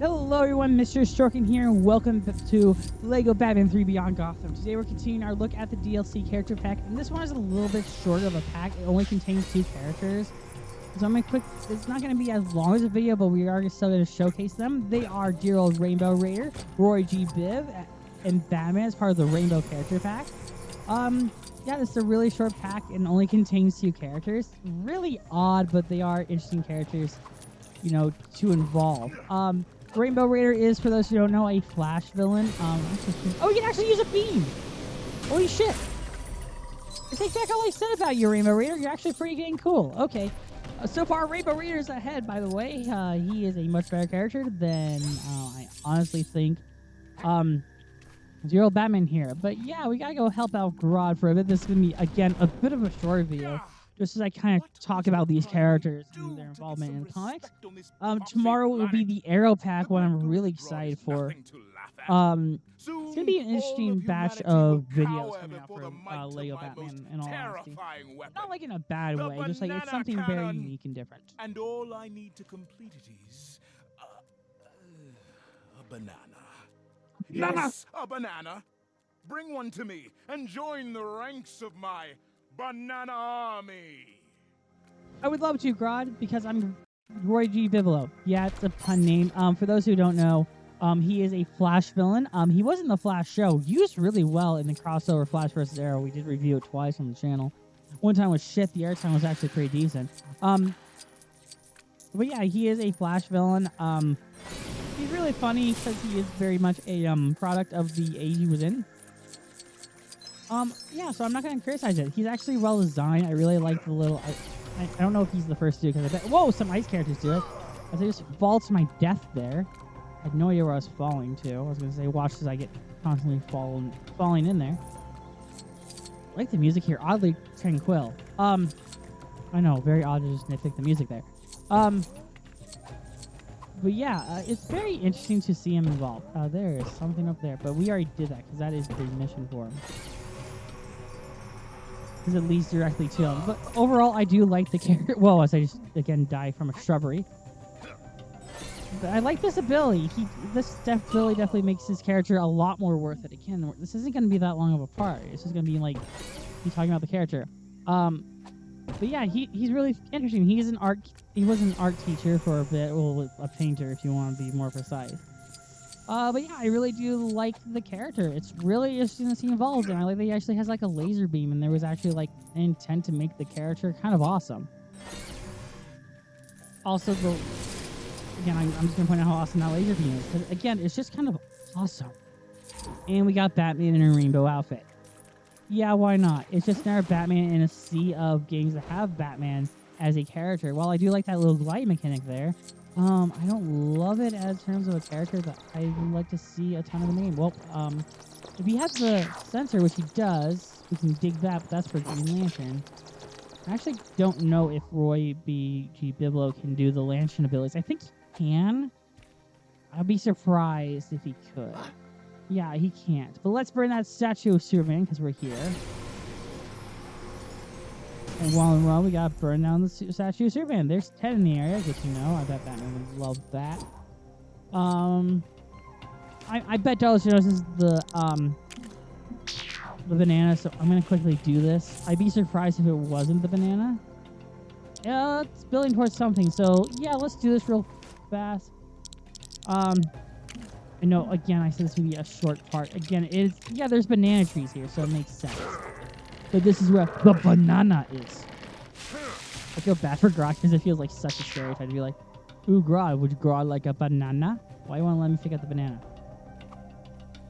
Hello everyone, Mr. Strokin here, and welcome to LEGO Batman 3 Beyond Gotham. Today we're continuing our look at the DLC character pack, and this one is a little bit shorter of a pack. It only contains 2 characters. So I'm going to it's not going to be as long as a video, but we are still going to showcase them. They are dear old Rainbow Raider, Roy G. Biv, and Batman as part of the Rainbow character pack. Yeah, it's a really short pack and only contains 2 characters. Really odd, but they are interesting characters, you know, to involve. Rainbow Raider is, for those who don't know, a Flash villain. Oh, you can actually use a beam! Holy shit! I take back all I said about you, Rainbow Raider. You're actually pretty dang cool. Okay. So far, Rainbow Raider is ahead, by the way. He is a much better character than I honestly think. Zero Batman here. But yeah, we gotta go help out Grodd for a bit. This is gonna be, again, a bit of a short video, just as I kind of talk about these characters and their involvement in the comics. Tomorrow will be the Arrow pack, what I'm really excited for. It's gonna be an interesting batch of videos coming out for LEGO Batman, in all honesty. Not like in a bad way, just like it's something very unique and different. And all I need to complete it is a banana. Yes, a banana. Bring one to me and join the ranks of my banana army. I would love to, Grodd, because I'm Roy G. Bivolo. Yeah, it's a pun name. For those who don't know, he is a Flash villain. He was in the Flash show, used really well in the crossover Flash vs. Arrow. We did review it twice on the channel. One time was shit. The airtime was actually pretty decent. But yeah, he is a Flash villain. He's really funny because he is very much a product of the age he was in. Yeah, so I'm not going to criticize it. He's actually well designed. I really like the little... I don't know if he's the first to do it, because I bet... Whoa, some ice characters do it. As I just fall to my death there. I had no idea where I was falling to. I was going to say, watch as I get constantly falling in there. I like the music here. Oddly tranquil. I know, very odd to just nitpick the music there. But yeah, it's very interesting to see him involved. There is something up there, but we already did that, because that is the mission for him. Because it leads directly to him. But overall, I do like the character. Whoa, as I just, again, die from a shrubbery. But I like this ability. This ability definitely makes his character a lot more worth it. Again, this isn't going to be that long of a part. It's just going to be like, he's talking about the character. But yeah, he's really interesting. He was an art teacher for a bit. Well, a painter, if you want to be more precise. But yeah, I really do like the character. It's really interesting to see involved, and I like that he actually has like a laser beam, and there was actually like an intent to make the character kind of awesome. Also, again, I'm just gonna point out how awesome that laser beam is, because again, it's just kind of awesome. And we got Batman in a rainbow outfit. Yeah, why not? It's just another Batman in a sea of games that have Batman as a character. While I do like that little glide mechanic there, I don't love it as terms of a character that I would like to see a ton of the name. Well, if he has the sensor, which he does, we can dig that, but that's for Green Lantern. I actually don't know if Roy B. G. Biblo can do the Lantern abilities. I think he can. I'd be surprised if he could. Yeah, he can't. But let's burn that statue of Superman, because we're here. And while in row, we gotta burn down the statue of Superman. There's 10 in the area, good to know. I bet Batman would love that. I bet Dallas knows this is the banana, so I'm gonna quickly do this. I'd be surprised if it wasn't the banana. Yeah, it's building towards something, so yeah, let's do this real fast. I know, again, I said this would be a short part. Again, there's banana trees here, so it makes sense. But this is where the banana is. I feel bad for Grodd because it feels like such a stereotype to be like, ooh, Grodd, would Grodd like a banana? Why you want to let me pick out the banana?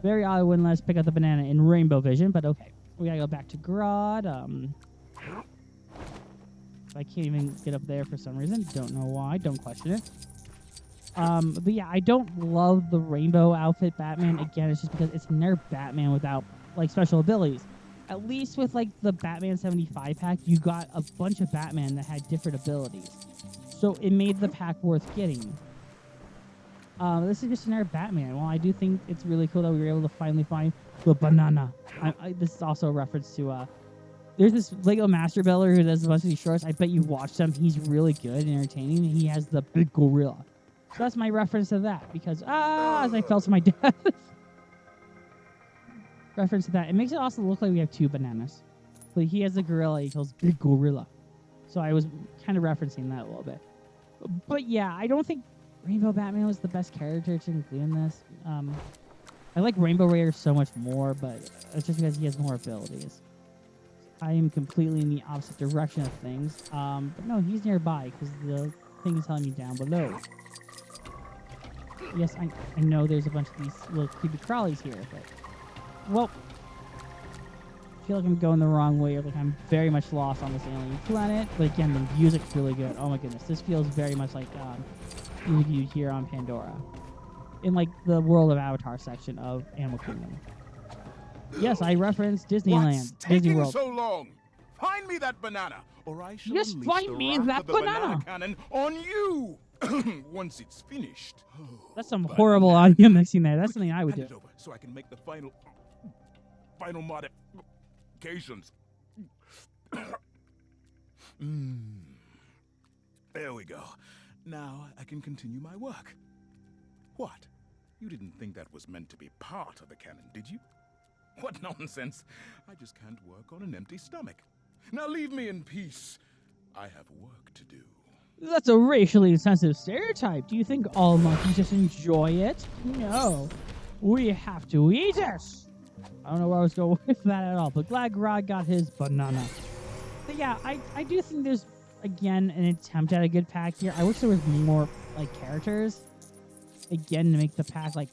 Very odd, wouldn't let us pick out the banana in Rainbow Vision, but okay. We gotta go back to Grodd. I can't even get up there for some reason. Don't know why. Don't question it. But yeah, I don't love the rainbow outfit Batman. Again, it's just because it's another Batman without, like, special abilities. At least with, like, the Batman 75 pack, you got a bunch of Batman that had different abilities. So it made the pack worth getting. This is just another Batman. Well, I do think it's really cool that we were able to finally find the banana. This is also a reference to, there's this Lego Master Builder who does a bunch of these shorts. I bet you watch them. He's really good and entertaining. He has the big gorilla. So that's my reference to that, because, as I fell to my death. Reference to that. It makes it also look like we have two bananas. But he has a gorilla, he calls Big Gorilla. So I was kind of referencing that a little bit. But yeah, I don't think Rainbow Batman was the best character to include in this. I like Rainbow Raider so much more, but it's just because he has more abilities. I am completely in the opposite direction of things. But no, he's nearby because the thing is telling me down below. Yes, I know there's a bunch of these little creepy crawlies here, but... Well... I feel like I'm going the wrong way, or like I'm very much lost on this alien planet. But again, the music's really good. Oh my goodness, this feels very much like music you hear on Pandora. In like the World of Avatar section of Animal Kingdom. Yes, I referenced Disneyland, What's Disney taking World. so long? Find me that banana, or I shall Just unleash find the me wrath that of the banana. cannon on you. Once it's finished. That's some horrible audio mixing there. That's something I would Hand do. it over so I can make the final modifications. There we go. Now I can continue my work. What? You didn't think that was meant to be part of the cannon, did you? What nonsense. I just can't work on an empty stomach. Now leave me in peace. I have work to do. That's a racially insensitive stereotype. Do you think all monkeys just enjoy it? No. We have to eat it. I don't know where I was going with that at all, but glad Grodd got his banana. But yeah, I do think there's, again, an attempt at a good pack here. I wish there was more, like, characters, again, to make the pack, like,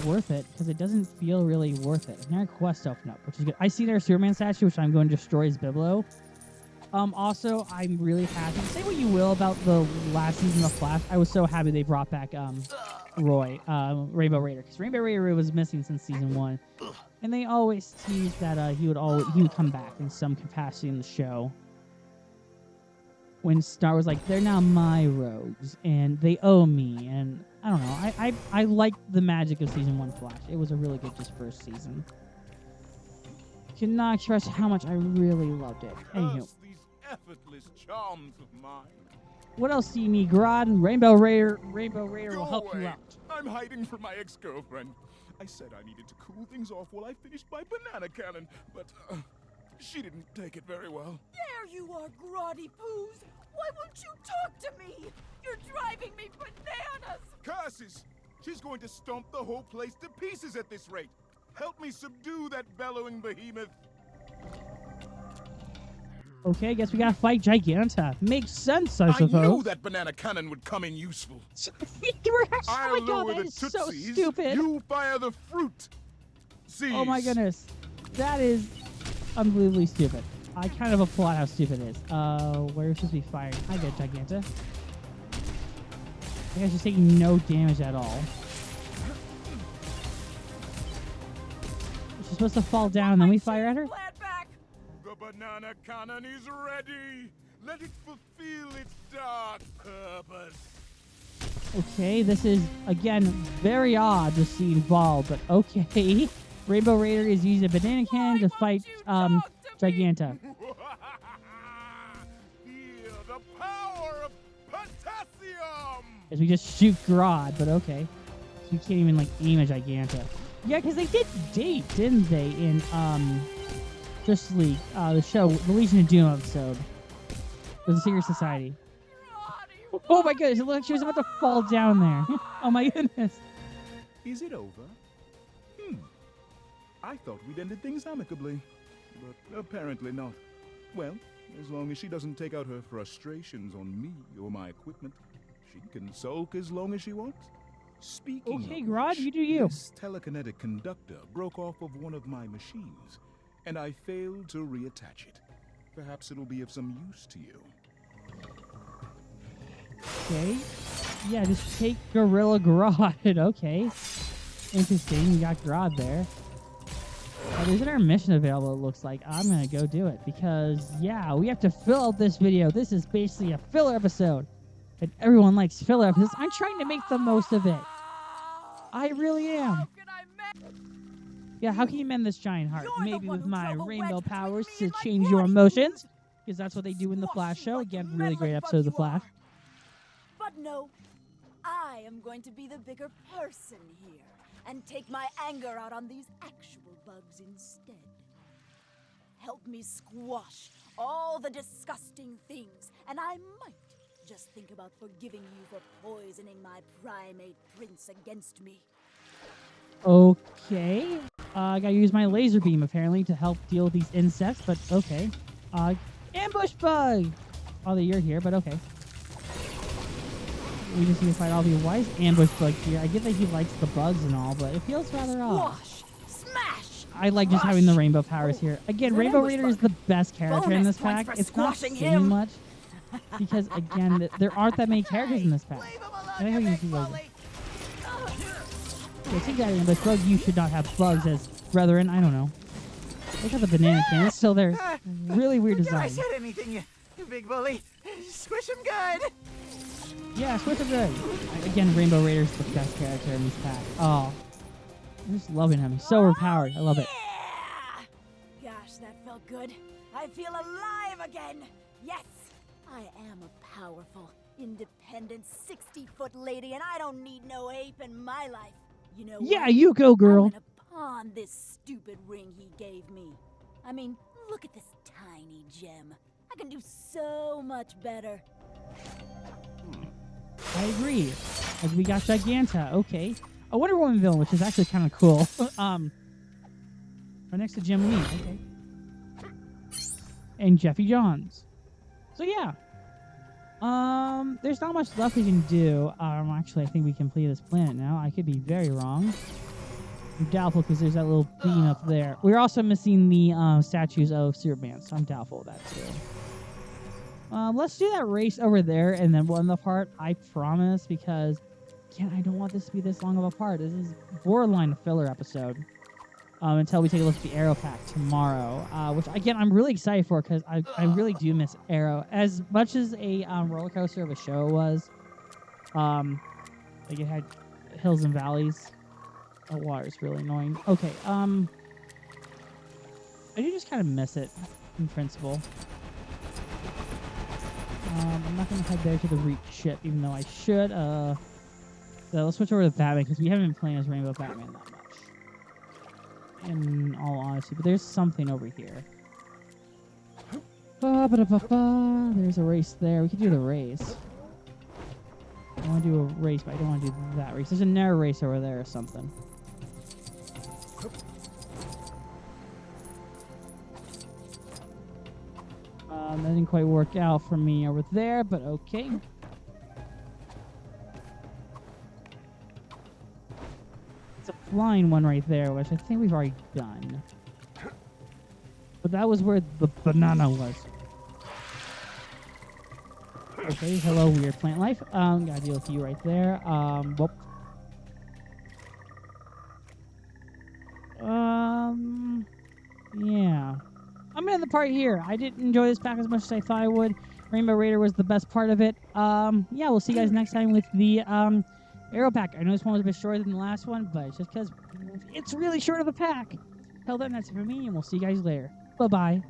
worth it, because it doesn't feel really worth it. Another quest opened up, which is good. I see their Superman statue, which I'm going to destroy his Biblo. Also, I'm really happy. Say what you will about the last season of Flash. I was so happy they brought back Roy, Rainbow Raider, because Rainbow Raider was missing since season 1, and they always teased that he would come back in some capacity in the show. When Star was like, they're now my rogues, and they owe me, and I don't know. I liked the magic of season 1 Flash. It was a really good just first season. Cannot express how much I really loved it. Anywho. Effortless charms of mine. What else do you need, Grodd? Rainbow Raider will help you out. I'm hiding from my ex-girlfriend. I said I needed to cool things off while I finished my banana cannon, but she didn't take it very well. There you are, Groddy Poos. Why won't you talk to me? You're driving me bananas. Curses! She's going to stomp the whole place to pieces at this rate. Help me subdue that bellowing behemoth. Okay, I guess we gotta fight Giganta. Makes sense, I suppose. I knew that banana cannon would come in useful. Oh my god, that is so stupid. You fire the fruit. Seeds. Oh my goodness. That is unbelievably stupid. I kind of applaud how stupid it is. Where are we supposed to be firing? I get Giganta. I guess she's taking no damage at all. She's supposed to fall down, then we fire at her? The banana cannon is ready. Let it fulfill its dark purpose. Okay, this is, again, very odd to see involved, but okay. Rainbow Raider is using a banana cannon to fight Giganta. Feel the power of potassium. As we just shoot Grodd, but okay. So we can't even, like, aim at Giganta. Yeah, because they did date, didn't they, in, Justice League, the show, the Legion of Doom episode. The Secret Society. Oh my goodness, it looked like she was about to fall down there. Oh my goodness. Is it over? I thought we'd ended things amicably, but apparently not. Well, as long as she doesn't take out her frustrations on me or my equipment, she can sulk as long as she wants. Speaking Okay, of Grodd, which, you do you. This telekinetic conductor broke off of one of my machines, and I failed to reattach it. Perhaps it'll be of some use to you. Okay. Yeah, just take Gorilla Grodd. Okay. Interesting. We got Grodd there. There's an intermission available, it looks like. I'm going to go do it because, yeah, we have to fill out this video. This is basically a filler episode. And everyone likes filler episodes. I'm trying to make the most of it. I really am. Yeah, how can you mend this giant heart? Maybe with my rainbow powers to change your emotions. Because that's what they do in the Flash show. Again, really great episode of the Flash. But no, I am going to be the bigger person here and take my anger out on these actual bugs instead. Help me squash all the disgusting things, and I might just think about forgiving you for poisoning my primate prince against me. Okay. I gotta use my laser beam, apparently, to help deal with these insects, but okay. Ambush bug! Oh, you're here, but okay. We just need to fight all the wise ambush bug here. I get that he likes the bugs and all, but it feels rather odd. Squash! Smash! I like just having the rainbow powers here. Again, Rainbow Raider is the best character in this pack. It's not saying much because, again, there aren't that many characters in this pack. I think we can see okay, take that ambush bug. You should not have bugs as brethren. I don't know. Look at the banana can. It's still there. Really weird design. I said anything, you big bully. Squish him good. Yeah, switch him good. Again, Rainbow Raider's the best character in this pack. Oh, I'm just loving him. He's so overpowered. I love it. Yeah! Gosh, that felt good. I feel alive again. Yes, I am a powerful, independent 60-foot lady, and I don't need no ape in my life. You know Yeah, what? you go, girl. I'm gonna pawn this stupid ring he gave me. I mean, look at this tiny gem. I can do so much better. I agree. Like, we got Giganta. Okay. A Wonder Woman villain, which is actually kind of cool. Right next to Jim Lee. Okay. And Jeffy Johns. So yeah. There's not much left we can do. Actually, I think we complete this planet now. I could be very wrong. I'm doubtful because there's that little beam up there. We're also missing the statues of Superman, so I'm doubtful of that too. Let's do that race over there and then we'll end the part. I promise, because again, I don't want this to be this long of a part. This is borderline a filler episode. Until we take a look at the Arrow pack tomorrow, which again I'm really excited for because I really do miss Arrow as much as a roller coaster of a show was. Like it had hills and valleys. The water's really annoying. Okay, I do just kind of miss it in principle. I'm not gonna head there to the Reach ship, even though I should. So let's switch over to Batman because we haven't been playing as Rainbow Batman that much. In all honesty, but there's something over here. There's a race there. We could do the race. I want to do a race, but I don't want to do that race. There's a narrow race over there or something. That didn't quite work out for me over there, but okay. It's a flying one right there, which I think we've already done. But that was where the banana was. Okay, hello, weird plant life. Gotta deal with you right there. Whoop. Yeah. I'm gonna end the part here. I didn't enjoy this pack as much as I thought I would. Rainbow Raider was the best part of it. Yeah, we'll see you guys next time with the Arrow pack. I know this one was a bit shorter than the last one, but it's just because it's really short of a pack. Till then, that's it for me, and we'll see you guys later. Bye-bye.